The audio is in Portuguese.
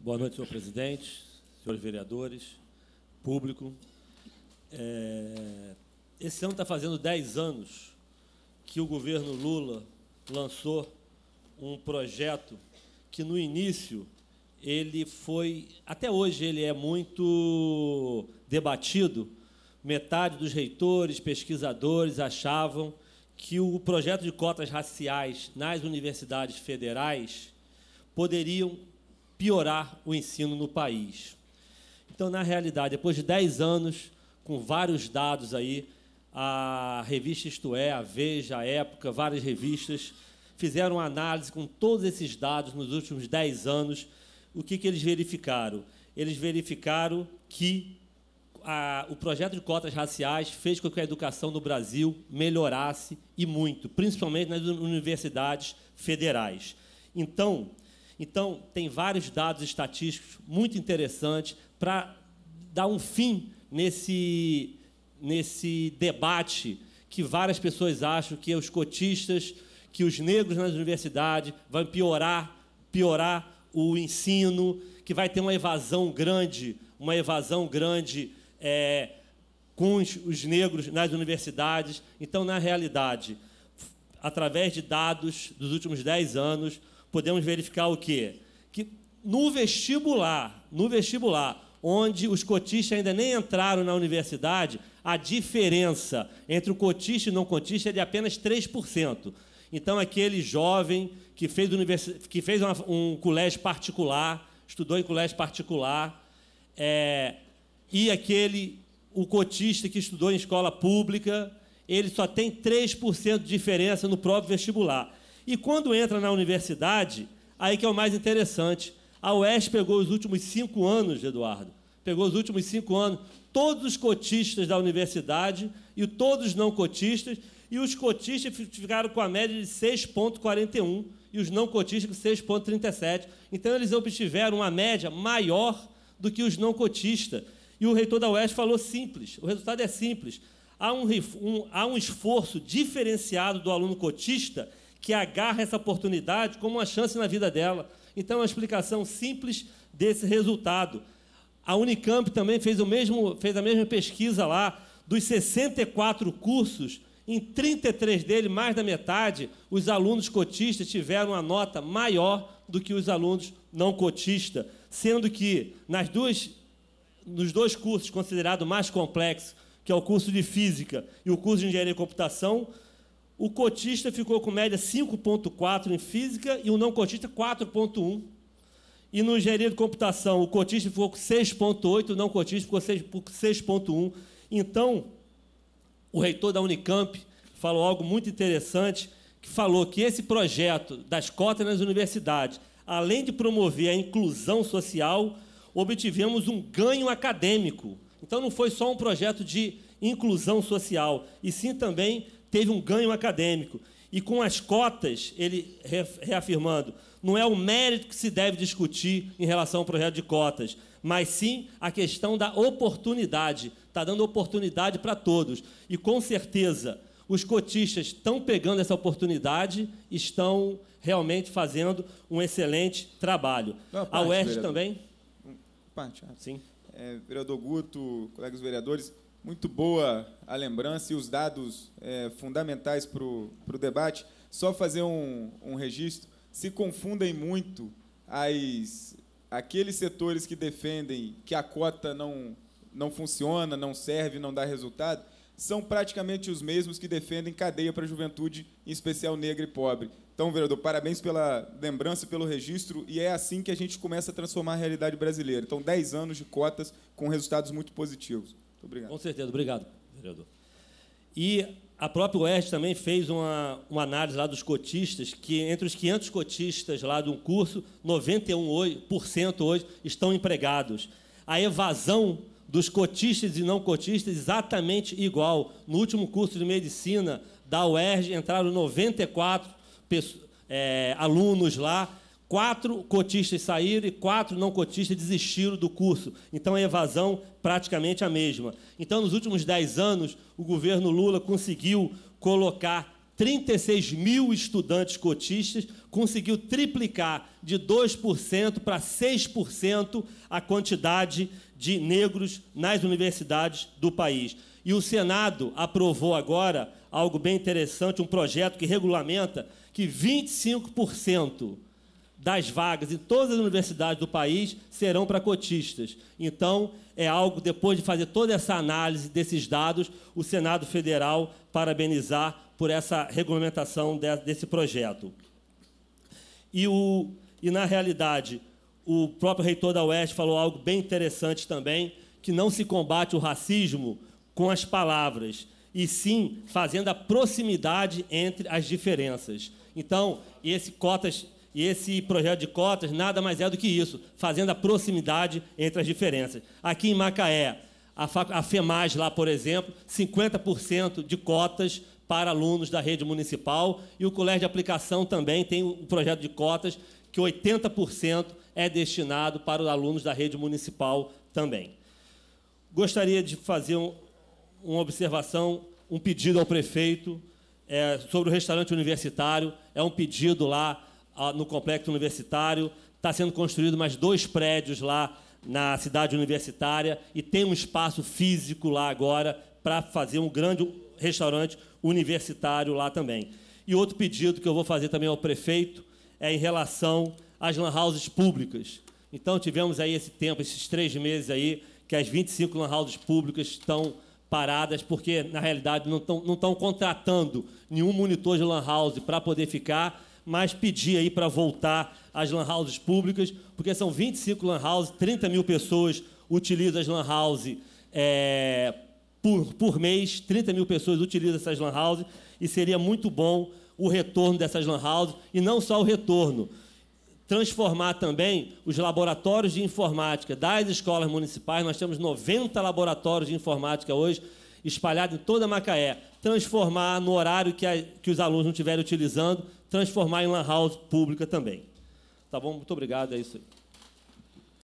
Boa noite, senhor presidente, senhores vereadores, público. Esse ano está fazendo 10 anos que o governo Lula lançou um projeto que, no início, ele foi... Até hoje ele é muito debatido. Metade dos reitores, pesquisadores achavam que o projeto de cotas raciais nas universidades federais poderiam piorar o ensino no país. Então, na realidade, depois de 10 anos, com vários dados aí, a revista Isto É, a Veja, a Época, várias revistas, fizeram uma análise com todos esses dados nos últimos 10 anos. O que eles verificaram? Eles verificaram que o projeto de cotas raciais fez com que a educação no Brasil melhorasse, e muito, principalmente nas universidades federais. Então, tem vários dados estatísticos muito interessantes para dar um fim nesse debate que várias pessoas acham que os cotistas, que os negros nas universidades vão piorar o ensino, que vai ter uma evasão grande com os negros nas universidades. Então, na realidade, através de dados dos últimos 10 anos, podemos verificar o quê? Que no vestibular, onde os cotistas ainda nem entraram na universidade, a diferença entre o cotista e não cotista é de apenas 3%. Então, aquele jovem que fez um colégio particular, estudou em colégio particular, e o cotista que estudou em escola pública, ele só tem 3% de diferença no próprio vestibular. E quando entra na universidade, aí que é o mais interessante. A UERJ pegou os últimos 5 anos, Eduardo, todos os cotistas da universidade e todos os não cotistas, e os cotistas ficaram com a média de 6,41 e os não cotistas com 6,37. Então, eles obtiveram uma média maior do que os não cotistas. E o reitor da UERJ falou simples, o resultado é simples. Há um esforço diferenciado do aluno cotista que agarra essa oportunidade como uma chance na vida dela. Então, é uma explicação simples desse resultado. A Unicamp também fez a mesma pesquisa lá. Dos 64 cursos, em 33 deles, mais da metade, os alunos cotistas tiveram uma nota maior do que os alunos não cotistas, sendo que nos dois cursos considerados mais complexos, que é o curso de Física e o curso de Engenharia e Computação, o cotista ficou com média 5,4 em Física e o não cotista 4,1. E no Engenharia de Computação, o cotista ficou com 6,8, o não cotista ficou com 6,1. Então, o reitor da Unicamp falou algo muito interessante, que falou que esse projeto das cotas nas universidades, além de promover a inclusão social, obtivemos um ganho acadêmico. Então, não foi só um projeto de inclusão social, e sim também teve um ganho acadêmico. E com as cotas, ele reafirmando, não é o mérito que se deve discutir em relação ao projeto de cotas, mas sim a questão da oportunidade. Está dando oportunidade para todos. E, com certeza, os cotistas estão pegando essa oportunidade e estão realmente fazendo um excelente trabalho. A UERJ também? Sim. Vereador Guto, colegas vereadores, muito boa a lembrança e os dados fundamentais para o debate. Só fazer um registro. Se confundem muito aqueles setores que defendem que a cota não funciona, não serve, não dá resultado, são praticamente os mesmos que defendem cadeia para a juventude, em especial negra e pobre. Então, vereador, parabéns pela lembrança e pelo registro, e é assim que a gente começa a transformar a realidade brasileira. Então, 10 anos de cotas com resultados muito positivos. Muito obrigado. Com certeza. Obrigado, vereador. E a própria UERJ também fez uma análise lá dos cotistas, que entre os 500 cotistas lá de um curso, 91% hoje estão empregados. A evasão dos cotistas e não cotistas exatamente igual. No último curso de medicina da UERJ entraram 94 alunos lá, 4 cotistas saíram e 4 não cotistas desistiram do curso. Então, a evasão praticamente a mesma. Então, nos últimos 10 anos, o governo Lula conseguiu colocar 36 mil estudantes cotistas, conseguiu triplicar de 2% para 6% a quantidade de negros nas universidades do país. E o Senado aprovou agora algo bem interessante, um projeto que regulamenta que 25% das vagas em todas as universidades do país serão para cotistas. Então, é algo, depois de fazer toda essa análise desses dados, o Senado Federal parabenizar por essa regulamentação desse projeto. E, na realidade, o próprio reitor da UERJ falou algo bem interessante também, que não se combate o racismo com as palavras, e sim fazendo a proximidade entre as diferenças. Então, esse projeto de cotas nada mais é do que isso, fazendo a proximidade entre as diferenças. Aqui em Macaé, a FEMAS, lá, por exemplo, 50% de cotas para alunos da rede municipal, e o Colégio de Aplicação também tem um projeto de cotas que 80% é destinado para os alunos da rede municipal também. Gostaria de fazer uma observação, um pedido ao prefeito sobre o restaurante universitário. É um pedido lá no complexo universitário. Está sendo construído mais 2 prédios lá na cidade universitária e tem um espaço físico lá agora para fazer um grande restaurante universitário lá também. E outro pedido que eu vou fazer também ao prefeito é em relação às lan houses públicas. Então, tivemos aí esse tempo, esses 3 meses aí, que as 25 lan houses públicas estão paradas, porque, na realidade, não estão contratando nenhum monitor de lan house para poder ficar, mas pedir aí para voltar às lan houses públicas, porque são 25 lan houses, 30 mil pessoas utilizam as lan houses por mês, 30 mil pessoas utilizam essas lan houses, e seria muito bom o retorno dessas lan houses, e não só o retorno, transformar também os laboratórios de informática das escolas municipais. Nós temos 90 laboratórios de informática hoje, espalhados em toda Macaé. Transformar no horário que os alunos não estiverem utilizando, transformar em lan house pública também. Tá bom? Muito obrigado, é isso aí.